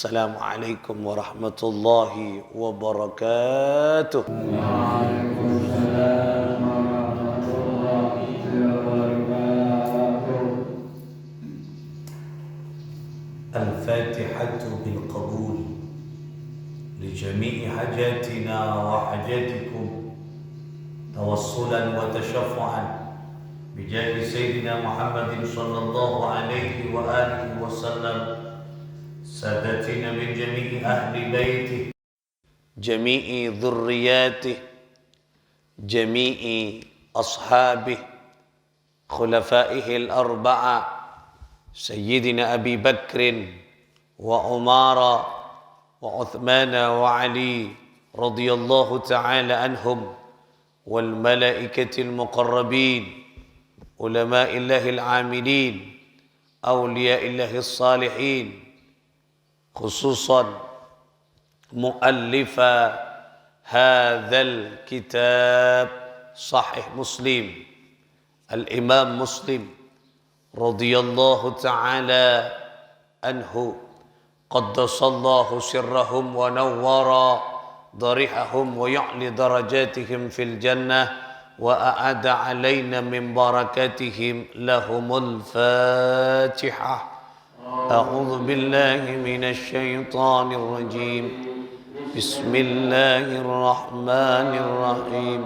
Assalamualaikum warahmatullahi wabarakatuh. Waalaikumsalam warahmatullahi wabarakatuh. الفاتحة بالقبول لجميع حاجاتنا وحاجاتكم توصلا وتشفعا بجاه سيدنا محمد صلى الله عليه وآله وسلم سادتنا من جميع أهل بيته جميع ذرياته جميع أصحابه خلفائه الأربعة سيدنا أبي بكر وعمر وعثمان وعلي رضي الله تعالى عنهم والملائكة المقربين علماء الله العاملين أولياء الله الصالحين خصوصا مؤلف هذا الكتاب صحيح مسلم الإمام مسلم رضي الله تعالى عنه قدس الله سرهم ونور ضريحهم ويعلي درجاتهم في الجنة وأعد علينا من بركاتهم لهم الفاتحة أعوذ بالله من الشيطان الرجيم بسم الله الرحمن الرحيم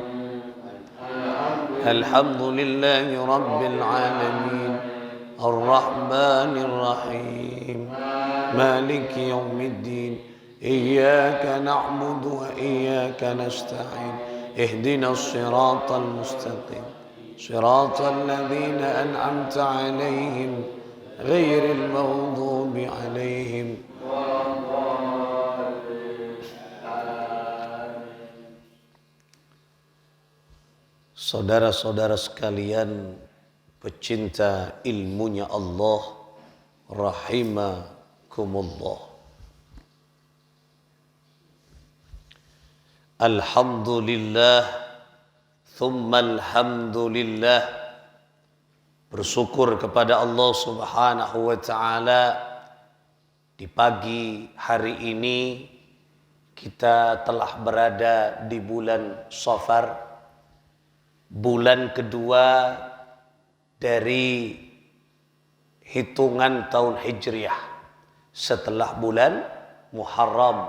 الحمد لله رب العالمين الرحمن الرحيم مالك يوم الدين إياك نعبد وإياك نستعين اهدنا الصراط المستقيم صراط الذين أنعمت عليهم غير المغضوب عليهم. Saudara-saudara sekalian pecinta ilmunya Allah rahimakumullah. Alhamdulillah thumma alhamdulillah, bersyukur kepada Allah Subhanahu wa taala di pagi hari ini kita telah berada di bulan Safar, bulan kedua dari hitungan tahun Hijriah setelah bulan Muharram.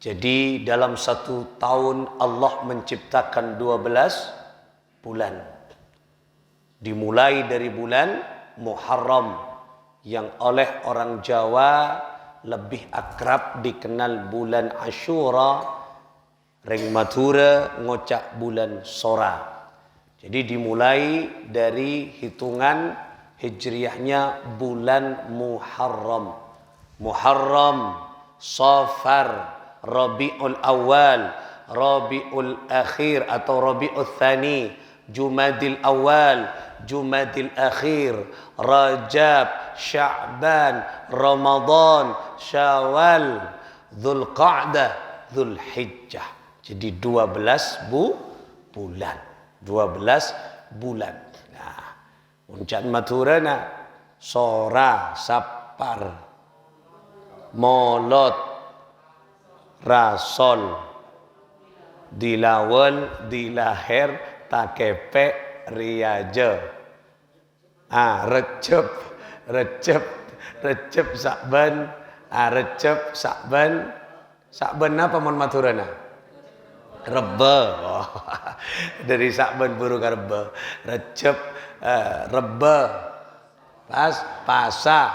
Jadi dalam satu tahun Allah menciptakan 12 bulan. Dimulai dari bulan Muharram yang oleh orang Jawa lebih akrab dikenal bulan Asyura, ring Madura ngocak bulan Sora. Jadi dimulai dari hitungan hijriahnya bulan Muharram. Muharram, Safar, Rabiul Awal, Rabiul Akhir atau Rabiul Thani, Jumadil Awal, Jumadil Akhir, Rajab, Sya'ban, Ramadan, Syawal, Dzulqa'dah, Dzulhijjah. Jadi 12 bulan. 12 bulan. Nah, uncak maturana Sora, Sapar, Molot, Rasol, Dilawal, Dilahir, Takepe, Riaja. Recep Sakban, Recep Sakban. Sakban apa mon maturana? Reba. Oh, dari Sakban burung reba. Recep Reba. Pasa,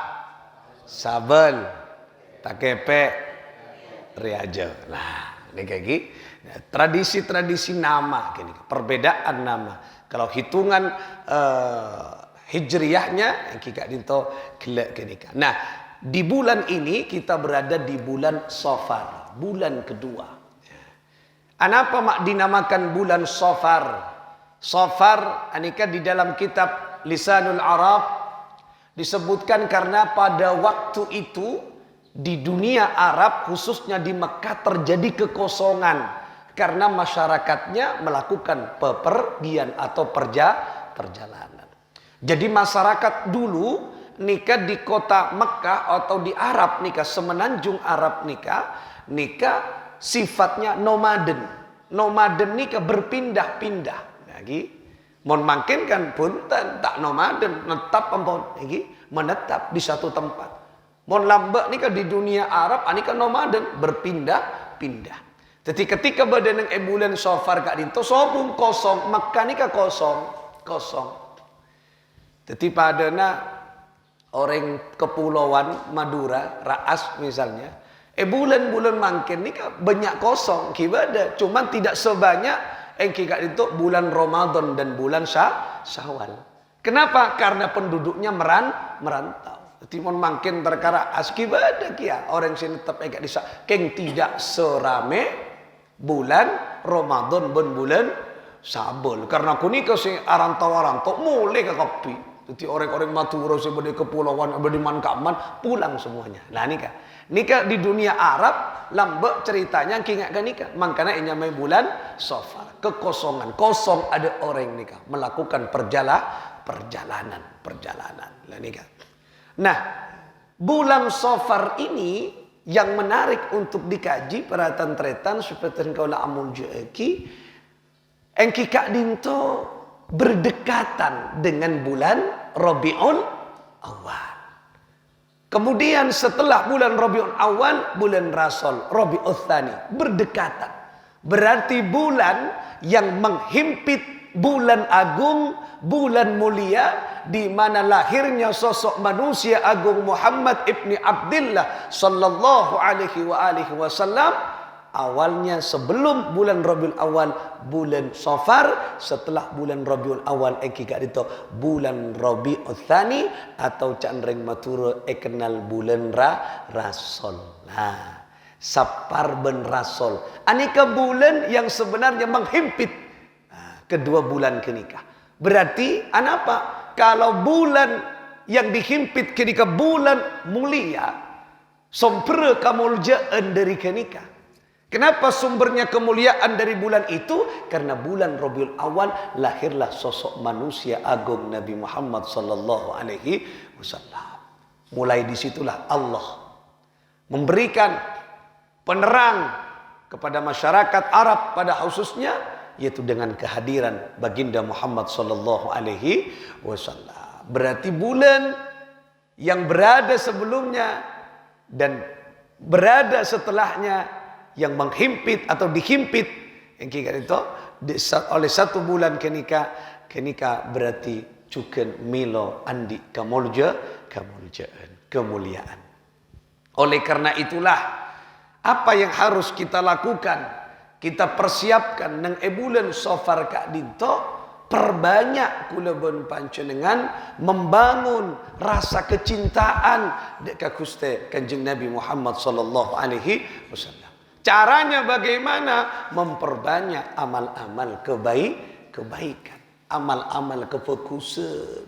Sabel, Takepe, Riaja. Nah, ini kayak gini. Tradisi-tradisi nama, gini, perbedaan nama. Kalau hitungan hijriyahnya, kita dinto gelak gini. Nah, di bulan ini kita berada di bulan Safar, bulan kedua. Kenapa mak dinamakan bulan Safar? Safar, anika di dalam kitab Lisanul Arab disebutkan karena pada waktu itu di dunia Arab khususnya di Mekah terjadi kekosongan karena masyarakatnya melakukan pepergian atau perjalanan. Jadi masyarakat dulu nikah di kota Mekah atau di Arab nikah, semenanjung Arab nikah sifatnya nomaden. Nomaden nikah berpindah-pindah. Lagi, mon mangkin kan pun tak nomaden, menetap ampun, lagi menetap di satu tempat. Mon lambak nikah di dunia Arab, nikah nomaden berpindah-pindah. Jadi ketika badan yang bulan Safar kak dinto sobung kosong, Mekah nikah kosong. Jadi padana orang kepulauan Madura, Raas misalnya, bulan-bulan mangkin ni banyak kosong kibada, cuman tidak sebanyak kika itu bulan Ramadan dan bulan Syawal. Kenapa? Karena penduduknya merantau. Jadi mon mangkin terkara askibada kia orang sini tetap agak disa, keng tidak serame bulan Ramadan dan bulan Syawal. Karena kunika si arantau mulai ke kopi. Jadi orang-orang Madura sebagai kepulauan di Mankaman pulang semuanya. Nah nikah di dunia Arab lambek ceritanya kingat nikah. Makanya ini namanya bulan Safar. Kekosongan, kosong ada orang nikah melakukan perjalanan. Lah nikah. Nah, bulan Safar ini yang menarik untuk dikaji para tantretan seperti kau la amun jeki engkika dinto berdekatan dengan bulan Rabiul Awal. Kemudian setelah bulan Rabiul Awal, bulan Rasul Rabiul Tsani berdekatan. Berarti bulan yang menghimpit bulan agung, bulan mulia di mana lahirnya sosok manusia agung Muhammad ibni Abdullah sallallahu alaihi wasallam. Awalnya sebelum bulan Rabiul Awal bulan Safar, setelah bulan Rabiul Awal kika itu bulan Rabiul Tsani atau candreng matura kenal bulan Rasul. Nah, Safar ben Rasul. Aneka bulan yang sebenarnya menghimpit kedua bulan kenikah. Berarti apa? Kalau bulan yang dihimpit kenika bulan mulia, sumber kemuliaan dari kenikah. Kenapa sumbernya kemuliaan dari bulan itu? Karena bulan Rabiul Awal lahirlah sosok manusia agung Nabi Muhammad sallallahu alaihi wasallam. Mulai disitulah Allah memberikan penerang kepada masyarakat Arab pada khususnya, yaitu dengan kehadiran baginda Muhammad sallallahu alaihi wasallam. Berarti bulan yang berada sebelumnya dan berada setelahnya yang menghimpit atau dihimpit yang kira itu oleh satu bulan kenika berarti cuken milo andi kemuliaan. Oleh karena itulah apa yang harus kita lakukan, kita persiapkan nang bulan Safar kak dinto, perbanyak kula bon panjenengan membangun rasa kecintaan dekat Gusti Kanjeng Nabi Muhammad sallallahu alaihi wasallam. Caranya bagaimana? Memperbanyak amal-amal kebaikan, amal-amal kefokusan,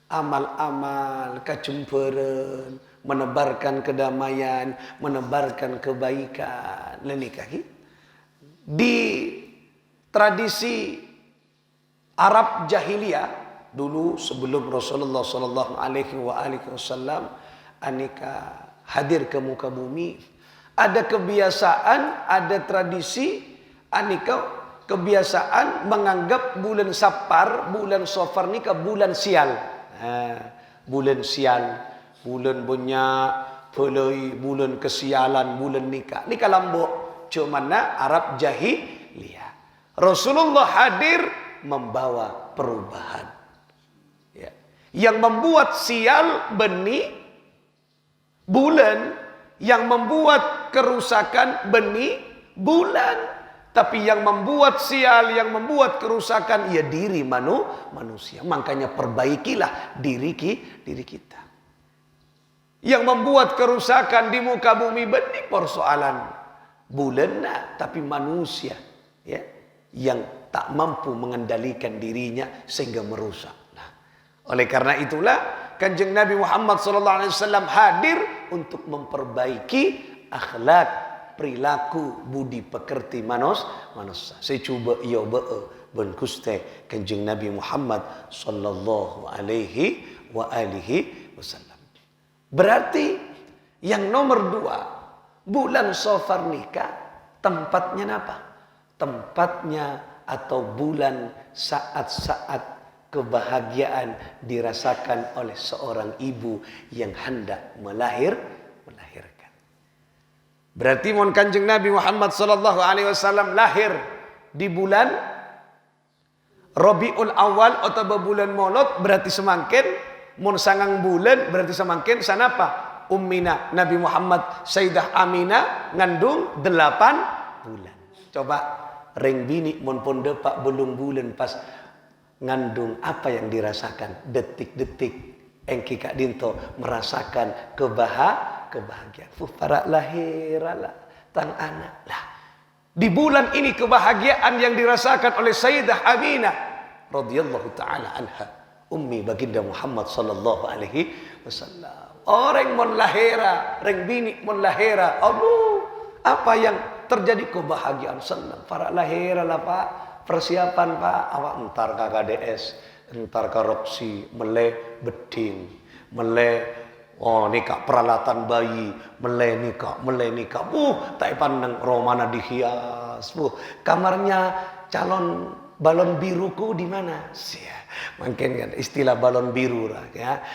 amal-amal kecemburuan, menebarkan kedamaian, menebarkan kebaikan. Lenikahi di tradisi Arab jahiliyah dulu sebelum Rasulullah sallallahu alaihi wasallam anika hadir ke muka bumi, ada kebiasaan, ada tradisi, kebiasaan menganggap bulan Safar ni ke bulan sial. Bulan sial, bulan banyak pelai, bulan kesialan, bulan nikah. Nikah lambok, cumana Arab jahiliyah. Rasulullah hadir membawa perubahan. Ya. Yang membuat sial benih bulan, yang membuat kerusakan benih bulan, tapi yang membuat sial, yang membuat kerusakan ya diri manusia. Makanya perbaikilah diri kita. Yang membuat kerusakan di muka bumi benih persoalan bulan, tapi manusia ya yang tak mampu mengendalikan dirinya sehingga merusak. Nah, oleh karena itulah Kanjeng Nabi Muhammad SAW hadir untuk memperbaiki akhlak, perilaku, budi pekerti manusia. Saya cuba ia ben Gusti Kanjeng Nabi Muhammad sallallahu alaihi wasallam. Berarti yang nomor 2, bulan Safar nikah tempatnya apa? Tempatnya atau bulan saat-saat kebahagiaan dirasakan oleh seorang ibu yang hendak melahirkan. Berarti mon Kanjeng Nabi Muhammad sallallahu alaihi wasallam lahir di bulan Rabiul Awal atau bulan Maulud, berarti semangkin mun sangang bulan berarti semangkin sanapa? Ummina Nabi Muhammad Sayyidah Aminah ngandung 8 bulan. Coba ring bini mun pun depak belum bulan pas ngandung, apa yang dirasakan detik-detik engki Kak Dinto merasakan kebahagiaan. Para lahiralah tang anak lah. Di bulan ini kebahagiaan yang dirasakan oleh Sayyidah Aminah radhiyallahu taala anha, ummi baginda Muhammad sallallahu alaihi wasallam. Orang mon lahira, reng bini mon lahira. Aduh, apa yang terjadi? Kebahagiaan, senang. Para lahira lah Pak. Persiapan Pak, awak entar KKDS, entar korupsi, meleh beding, meleh nikah peralatan bayi, meleh nikah. Tak pandang romana dihias. Kamarnya calon balon biruku di mana? Mungkin kan istilah balon biru lah ya.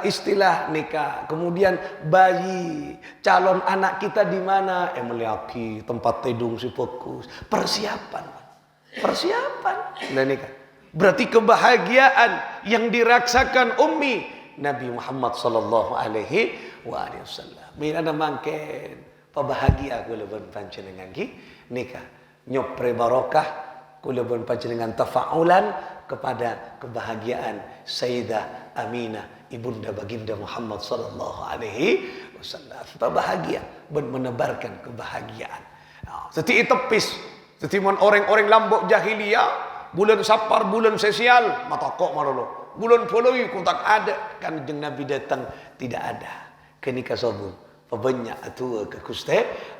Istilah nikah, kemudian bayi, calon anak kita di mana? Meliaki tempat tidung si fokus, persiapan. Nah nikah. Berarti kebahagiaan yang dirasakan ummi Nabi Muhammad sallallahu alaihi wasallam. Mina mangken pabahagia kula pun panjenengan ki nikah. Nyopre barokah kula pun panjenengan tafaulan kepada kebahagiaan Sayyidah Aminah ibunda baginda Muhammad sallallahu alaihi wasallam. Bahagia dan menebarkan kebahagiaan. Setiap tepis, setiap orang-orang lambok jahiliyah, bulan Safar, bulan sosial, mata kok marolo. Bulan followi ku tak ada, kan jeng Nabi datang tidak ada. Kenika sobun, pebanyak atua ke Gusti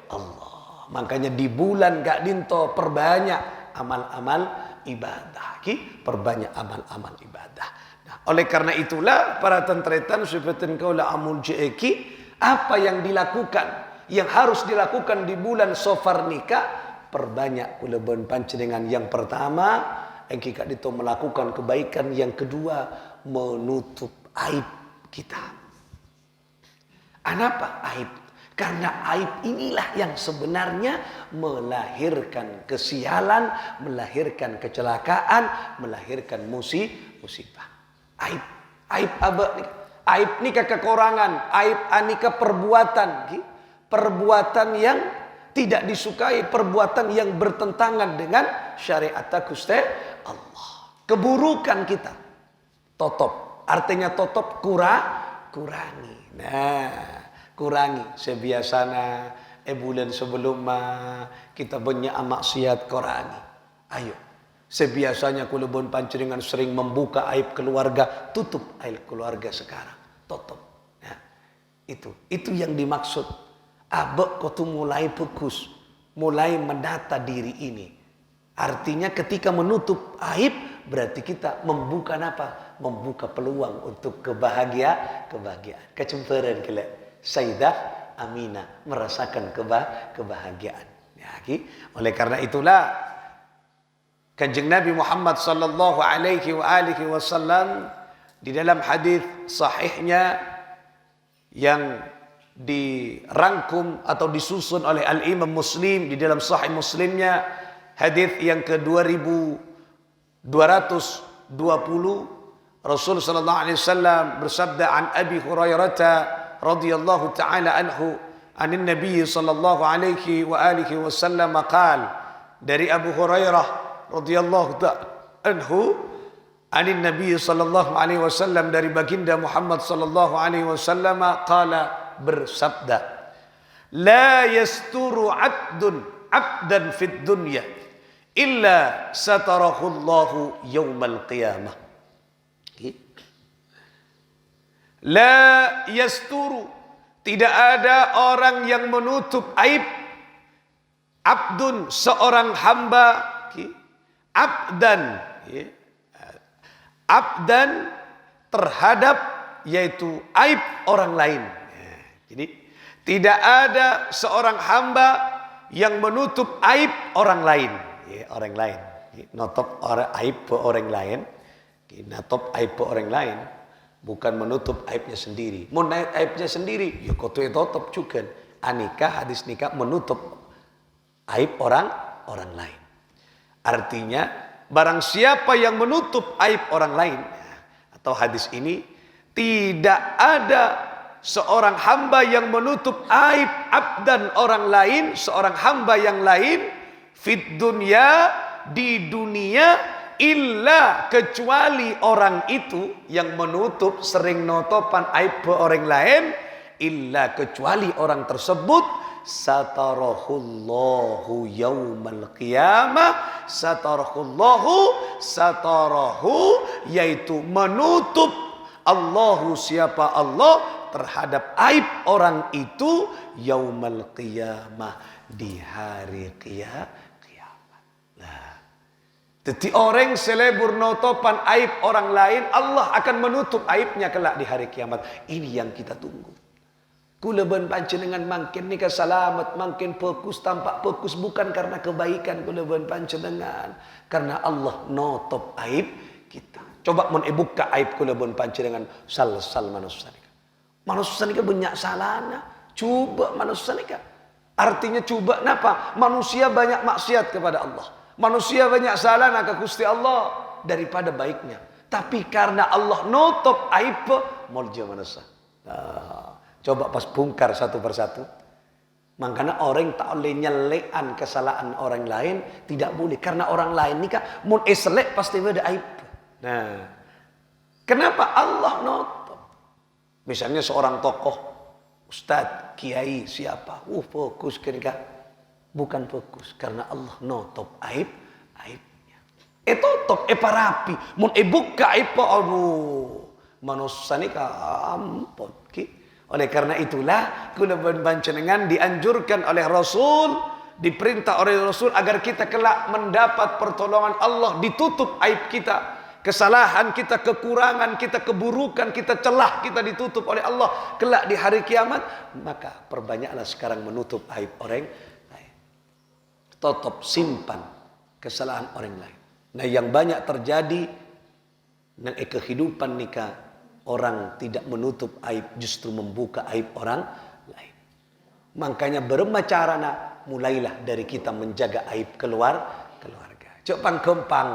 Allah. Makanya di bulan Kak Dinto perbanyak amal-amal ibadah, perbanyak amal-amal ibadah. Oleh karena itulah para tentretan seperti kaula amul jeki, apa yang dilakukan, yang harus dilakukan di bulan Safar nikah, perbanyak kula bon panjenengan. Yang pertama, engki Kak Dito melakukan kebaikan. Yang kedua, menutup aib kita. Apa aib? Karena aib inilah yang sebenarnya melahirkan kesialan, melahirkan kecelakaan, melahirkan musibah. Aib apa? Aib nikah kekurangan, aib anika perbuatan yang tidak disukai, perbuatan yang bertentangan dengan syariat Gusti Allah. Keburukan kita totop, artinya totop kurangi. Nah, kurangi sebiasana bulan sebelum kita banyak maksiat kurangi. Ayo, sebiasanya kulubun panjenengan sering membuka aib keluarga, tutup aib keluarga sekarang, tutup. Nah, itu yang dimaksud. Abek kau tuh mulai fokus, mulai mendata diri ini. Artinya ketika menutup aib, berarti kita membuka apa? Membuka peluang untuk kebahagiaan, kecemburuan kele. Sayyidah Aminah merasakan kebahagiaan. Ya, oleh karena itulah Kanjeng Nabi Muhammad sallallahu alaihi wasallam di dalam hadis sahihnya yang dirangkum atau disusun oleh Al-Imam Muslim di dalam Sahih Muslimnya, hadis yang ke-2220, Rasul sallallahu alaihi wasallam bersabda an Abi Hurairah radhiyallahu taala anhu anin Nabi sallallahu alaihi wasallam qaal, dari Abu Hurairah radhiyallahu taala anhu anin Nabi sallallahu alaihi wasallam, dari baginda Muhammad sallallahu alaihi wasallam qala, bersabda, la yasturu abdan fid dunya illa satarahullahu yaumal qiyamah. La yasturu, tidak ada orang yang menutup aib abdun, seorang hamba, abdan terhadap yaitu aib orang lain. Jadi tidak ada seorang hamba yang menutup aib orang lain. Orang lain. Nutup aib orang lain. Nutup aib orang lain. Bukan menutup aibnya sendiri. Mau naik aibnya sendiri, ya kau tutup juga. Anikah hadis nikah menutup aib orang lain. Artinya barang siapa yang menutup aib orang lain, atau hadis ini tidak ada seorang hamba yang menutup aib abdan orang lain, seorang hamba yang lain fit dunya di dunia illa kecuali orang itu yang menutup sering notopan aib orang lain, illa kecuali orang tersebut satarahullahu yaumal qiyamah, satarahu yaitu menutup Allahu siapa Allah terhadap aib orang itu yaumal qiyamah di hari kiamat. Jadi orang selebur notopan aib orang lain, Allah akan menutup aibnya kelak di hari kiamat. Ini yang kita tunggu. Kula ben panjenengan makin nikah selamat, makin fokus tampak fokus bukan karena kebaikan kula ben panjenengan, karena Allah notop aib kita. Coba mun buka aib kula ben panjenengan sal manusia nikah. Manusia nikah banyak salahnya. Coba manusia nikah. Artinya coba napa? Manusia banyak maksiat kepada Allah. Manusia banyak salah nak Gusti Allah daripada baiknya. Tapi karena Allah nutup aib molja manusia. Coba pas bongkar satu persatu. Makanya orang tak boleh nyelekan kesalahan orang lain, tidak boleh karena orang lain ni kan mun selek pasti ada aib. Nah, kenapa Allah nutup? Misalnya seorang tokoh, ustaz, kiai, siapa? Fokus ke nikah. Bukan fokus karena Allah nutup aibnya. Tutup parapi. Mun buka aib aduh. Manusia ni ampun. Oleh karena itulah kula panjenengan dianjurkan oleh Rasul, diperintah oleh Rasul agar kita kelak mendapat pertolongan Allah, ditutup aib kita. Kesalahan kita, kekurangan kita, keburukan kita, celah kita ditutup oleh Allah kelak di hari kiamat. Maka perbanyaklah sekarang menutup aib orang lain. Tutup, simpan kesalahan orang lain. Nah yang banyak terjadi dengan kehidupan nikah, orang tidak menutup aib, justru membuka aib orang lain. Makanya bermacarana mulailah dari kita menjaga aib keluarga. Cok kempang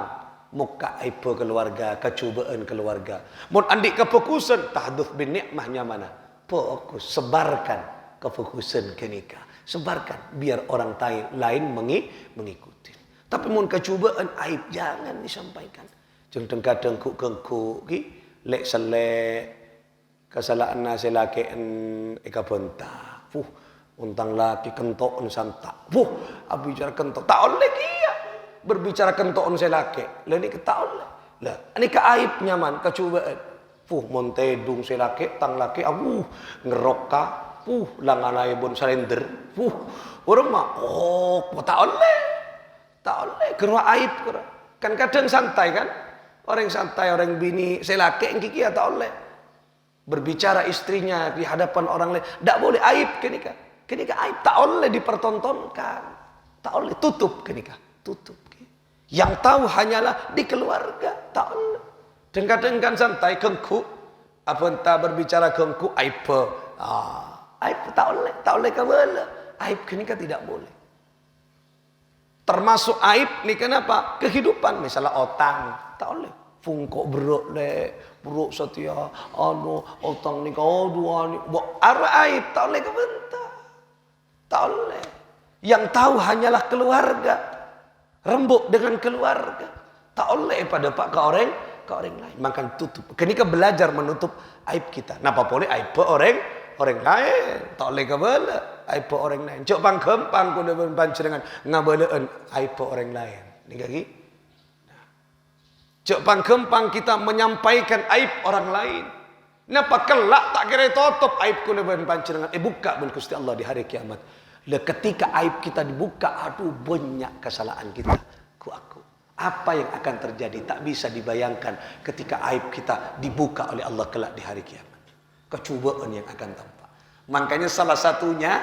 muka aib keluarga, kecubaan keluarga. Mun andik kefokusan tahduf bin nikmahnya mana? Fokus, sebarkan kefokusan ke nikah. Sebarkan biar orang lain mengikuti. Tapi mun kecubaan aib jangan disampaikan. Jangan kadang-kadang lek selek kesalahan nasi laki eka bentah. Untang laki kentok santak. Bicara kentok tak oleh kia. Berbicara kentok selaki. Lah ni tak oleh. Lah ni ke aib nyaman kecubaan. Montedung selaki tang laki ngeroka. Langanay bon salender. Orang mah tak oleh. Kerwa aib kerwa. Kan kadang santai kan. Orang santai, orang bini selaki yang kiki tak oleh. Berbicara istrinya di hadapan orang lain. Tak boleh aib kenikah. Kenikah aib tak oleh dipertontonkan. Tak oleh tutup kenikah. Tutup. Yang tahu hanyalah di keluarga. Tak oleh. Dan kadang kan santai kengku. Apa entah berbicara kengku aib. Aib tak oleh kebala. Aib kenikah tidak boleh. Termasuk aib ni kenapa? Kehidupan misalnya otang tak oleh. Fungkok beruk setia otang ni kau dua ni aib tak oleh kebentar. Tak oleh. Yang tahu hanyalah keluarga. Rembuk dengan keluarga. Tak oleh pada pak ke orang lain. Makan tutup. Kenikah belajar menutup aib kita. Napa boleh aib orang lain. Tak boleh kebala aib orang lain. Cok pangkempang kuda panjenengan ngabalaan aib orang lain. Ni kaki. Cok pangkempang kita menyampaikan aib orang lain. Napa kelak tak kira tutup aib kuda panjenengan. Buka ben Gusti Allah di hari kiamat. Ketika aib kita dibuka, aduh banyak kesalahan kita. Aku. Apa yang akan terjadi tak bisa dibayangkan ketika aib kita dibuka oleh Allah kelak di hari kiamat. kecubaan yang akan tampak. Makanya salah satunya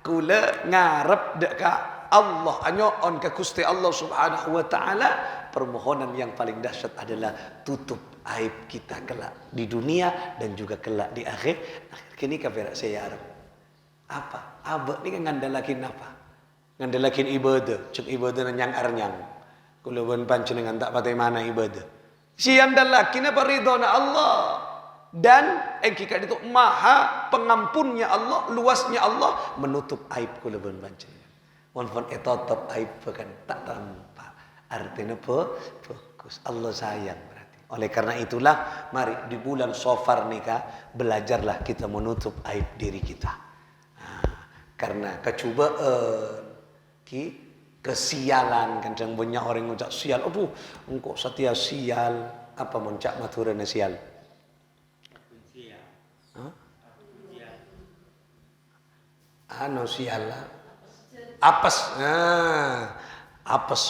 kula ngarep dekat Allah anyoon ke Gusti Allah Subhanahu wa taala, permohonan yang paling dahsyat adalah tutup aib kita kelak di dunia dan juga kelak di akhir. Kini kafirat saya harap apa? Abah ni kan ngandalakin apa? Ngandalakin ibadah, cek ibadah yang arnyang. Kula pun panjenengan tak patai mana ibadah. Si andalakin apa ridhona Allah. Dan kita itu maha pengampunnya Allah, luasnya Allah menutup aib kula pun panjenengan. Mohon tetap aib bukan tak tampak. Artinya apa? Fokus. Allah sayang berarti. Oleh karena itulah mari di bulan Safar nikah belajarlah kita menutup aib diri kita. Karena kecubaan, kesialan, kadang banyak orang ngucap sial. Aduh, engkau setia sial. Apa mencak maturana sial? Anu sial lah. Apes. Apes.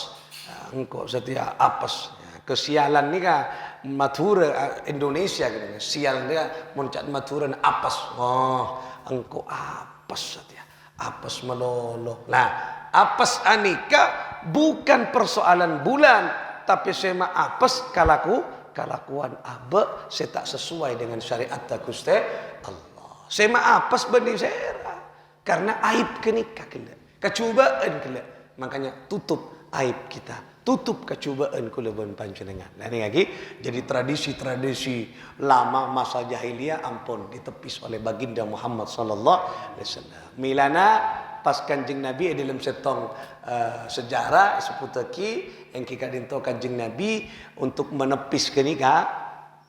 Engkau setia apes. Kesialan ni kan matura Indonesia kan. Sial dia mencak maturan apes. Oh, engkau apes setia. Apes melolo. Nah, apes anika bukan persoalan bulan, tapi sema apes kalakuan abe saya tak sesuai dengan syariat Gusti Allah. Sema apes benih sera karena aib kenika kena. Kecubaan kena. Makanya tutup aib kita. Tutup kecubaan kula pun panjenengan. Nah ini lagi jadi tradisi-tradisi lama masa jahiliyah ampun ditepis oleh baginda Muhammad sallallahu alaihi wasallam. Milana pas Kanjeng Nabi dalam setong sejarah seputaki yang kita dinto Kanjeng Nabi untuk menepis kenika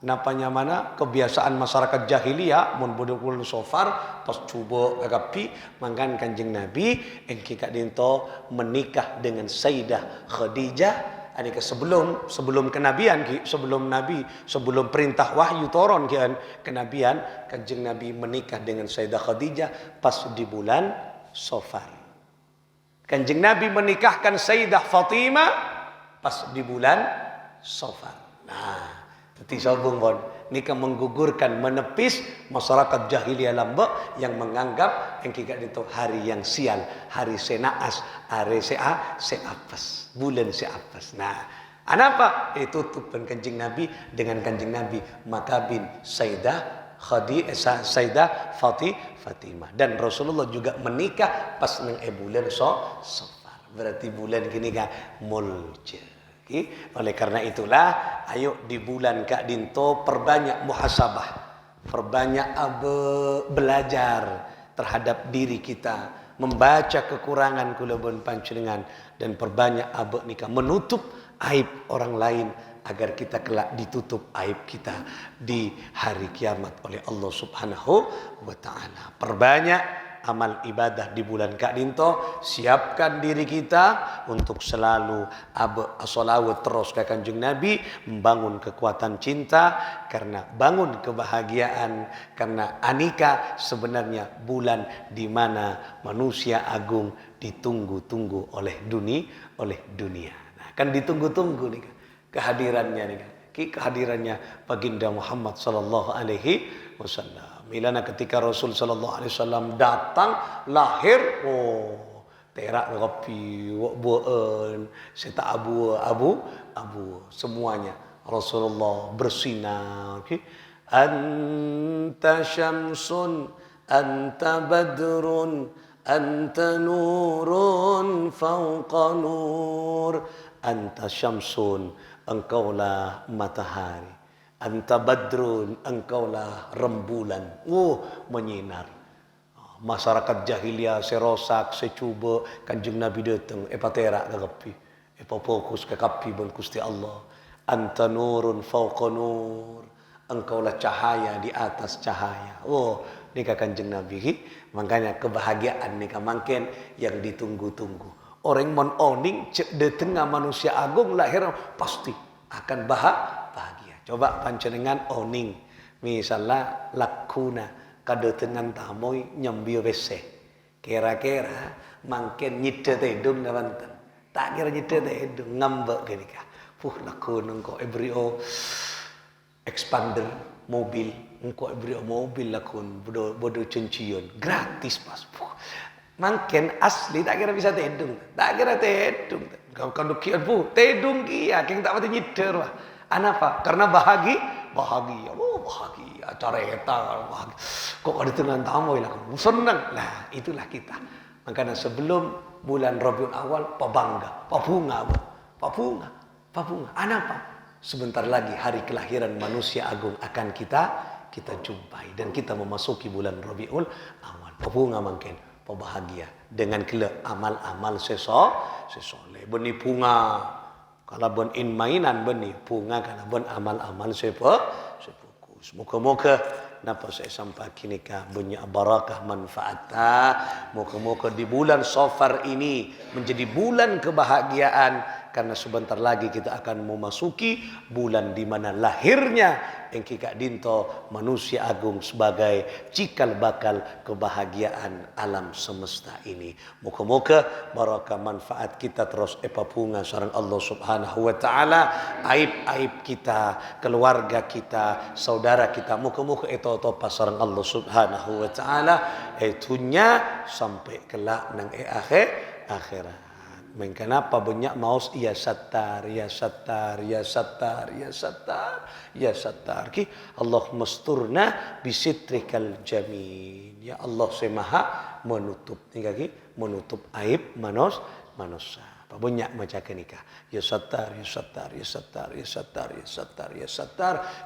napanya mana kebiasaan masyarakat jahiliyah mun bodokul Safar pas coba agapi mangkan Kanjeng Nabi engki kak dinto menikah dengan Sayyidah Khadijah anika sebelum kenabian sebelum perintah wahyu turun kenabian Kanjeng Nabi menikah dengan Sayyidah Khadijah pas di bulan Safar. Kanjeng Nabi menikahkan Sayyidah Fatimah pas di bulan Safar. Nah, Teti sobong pun nikah menggugurkan menepis masyarakat jahiliyah lamba yang menganggap yang kita itu hari yang sial, hari senaas, hari seapes, bulan seapes. Nah, apa? Itu tutupan Kanjeng Nabi dengan Kanjeng Nabi maka bin Sayyidah Fatimah dan Rasulullah juga menikah pas nang bulan Safar. Berarti bulan gini kan mulja. Oleh karena itulah ayo di bulan Kak Dinto perbanyak muhasabah, perbanyak belajar terhadap diri kita, membaca kekurangan kula pun panjenengan dan perbanyak nikah menutup aib orang lain agar kita kelak ditutup aib kita di hari kiamat oleh Allah Subhanahu wa taala. Perbanyak amal ibadah di bulan Kak Dinto, siapkan diri kita untuk selalu salawat terus ke Kanjeng Nabi, membangun kekuatan cinta karena bangun kebahagiaan karena anika sebenarnya bulan di mana manusia agung ditunggu-tunggu oleh dunia. Nah, kan ditunggu-tunggu nih kehadirannya nih kehadirannya baginda Muhammad sallallahu alaihi wasallam. Milana ketika Rasul sallallahu alaihi wasallam datang lahir, terak kopi, buan, seta abu semuanya Rasulullah bersinar. Anta syamsun, anta badrun, anta nurun fauqa nur. Anta syamsun, engkaulah matahari. Anta badrun, engkaulah rembulan. Menyinar. Masyarakat jahiliyah serosak, secuba, Kanjeng Nabi datang, terak ke kapi. Fokus ke kapi ban Gusti Allah. Anta nurun fauqa nur. Engkaulah cahaya di atas cahaya. Nikah Kanjeng Nabi. Makanya kebahagiaan nikah makin yang ditunggu-tunggu. Orang mon oning di tengah manusia agung lahir pasti akan bahagia. Coba panjenengan oning, misalnya lakuna kado dengan tamoy nyambi wese, kira-kira mangken nyite tedung nawanten, tak kira nyite tedung ngambek gini kah, lakuna kok ebrio expander, mobil. Engkau beri mobil lakun bodoh cencion gratis pas. Mungkin asli tak kira bisa tedung. Tak kira tedung. Kalau kian tedung kia, king tak mati nyider wah. Anapa? Karena bahagia. Oh bahagia. Careta bahagia. Kok ada tengah tamu lakun. Senang. Nah itulah kita. Makanya sebelum bulan Rabiul Awal, pabangga, pabunga. Anapa? Sebentar lagi hari kelahiran manusia agung akan kita jumpai dan kita memasuki bulan Rabiul Awal. Pabunga mungkin, bahagia dengan kele amal-amal sesoleh. Beni punga kalau ben in mainan beni punga kalau ben amal-amal sefokus. Moga-moga napa saya sampai kini ka banyak barakah manfaatah. Moga-moga di bulan Safar ini menjadi bulan kebahagiaan. Karena sebentar lagi kita akan memasuki bulan di mana lahirnya Engki Kak Dinto manusia agung sebagai cikal bakal kebahagiaan alam semesta ini. Moga-moga barakah manfaat kita terus epapunga sareng Allah Subhanahu wa taala, aib-aib kita, keluarga kita, saudara kita, moga-moga itu topa sareng Allah Subhanahu wa taala etunya sampai kelak nang akhirat. Kenapa banyak maus ya sattar ki Allahumma sturna bisitrikal jamil. Ya Allah saya maha menutup aib manusia. Banyak macam nikah. Ya sattar.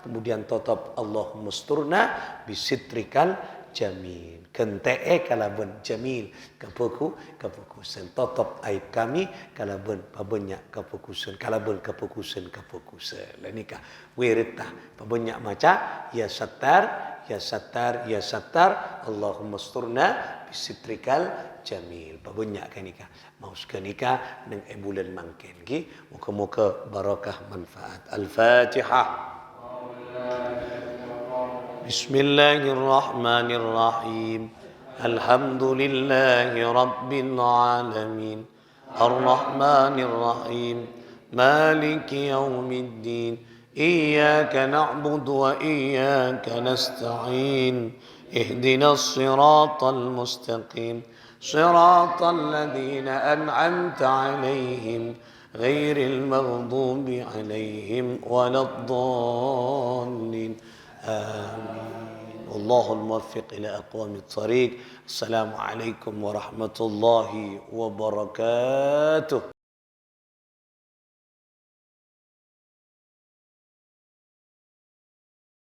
Kemudian tetap Allahumma sturna bisitrikal jamil. Kentee kalaban jamil kefokusan totop aib kami kalaban pabanyak kefokusan kalaban kefokusan lanika wirita pabanyak maca ya sattar Allahumma sturna bisitrikal jamil pabanyak kanika mau kanika nang bulan mangken ki muka-muka barakah manfaat al-Fatihah. بسم الله الرحمن الرحيم الحمد لله رب العالمين الرحمن الرحيم مالك يوم الدين إياك نعبد وإياك نستعين اهدنا الصراط المستقيم صراط الذين أنعمت عليهم غير المغضوب عليهم ولا الضالين آمين. والله الموفق إلى أقوام الطريق. السلام عليكم ورحمة الله وبركاته.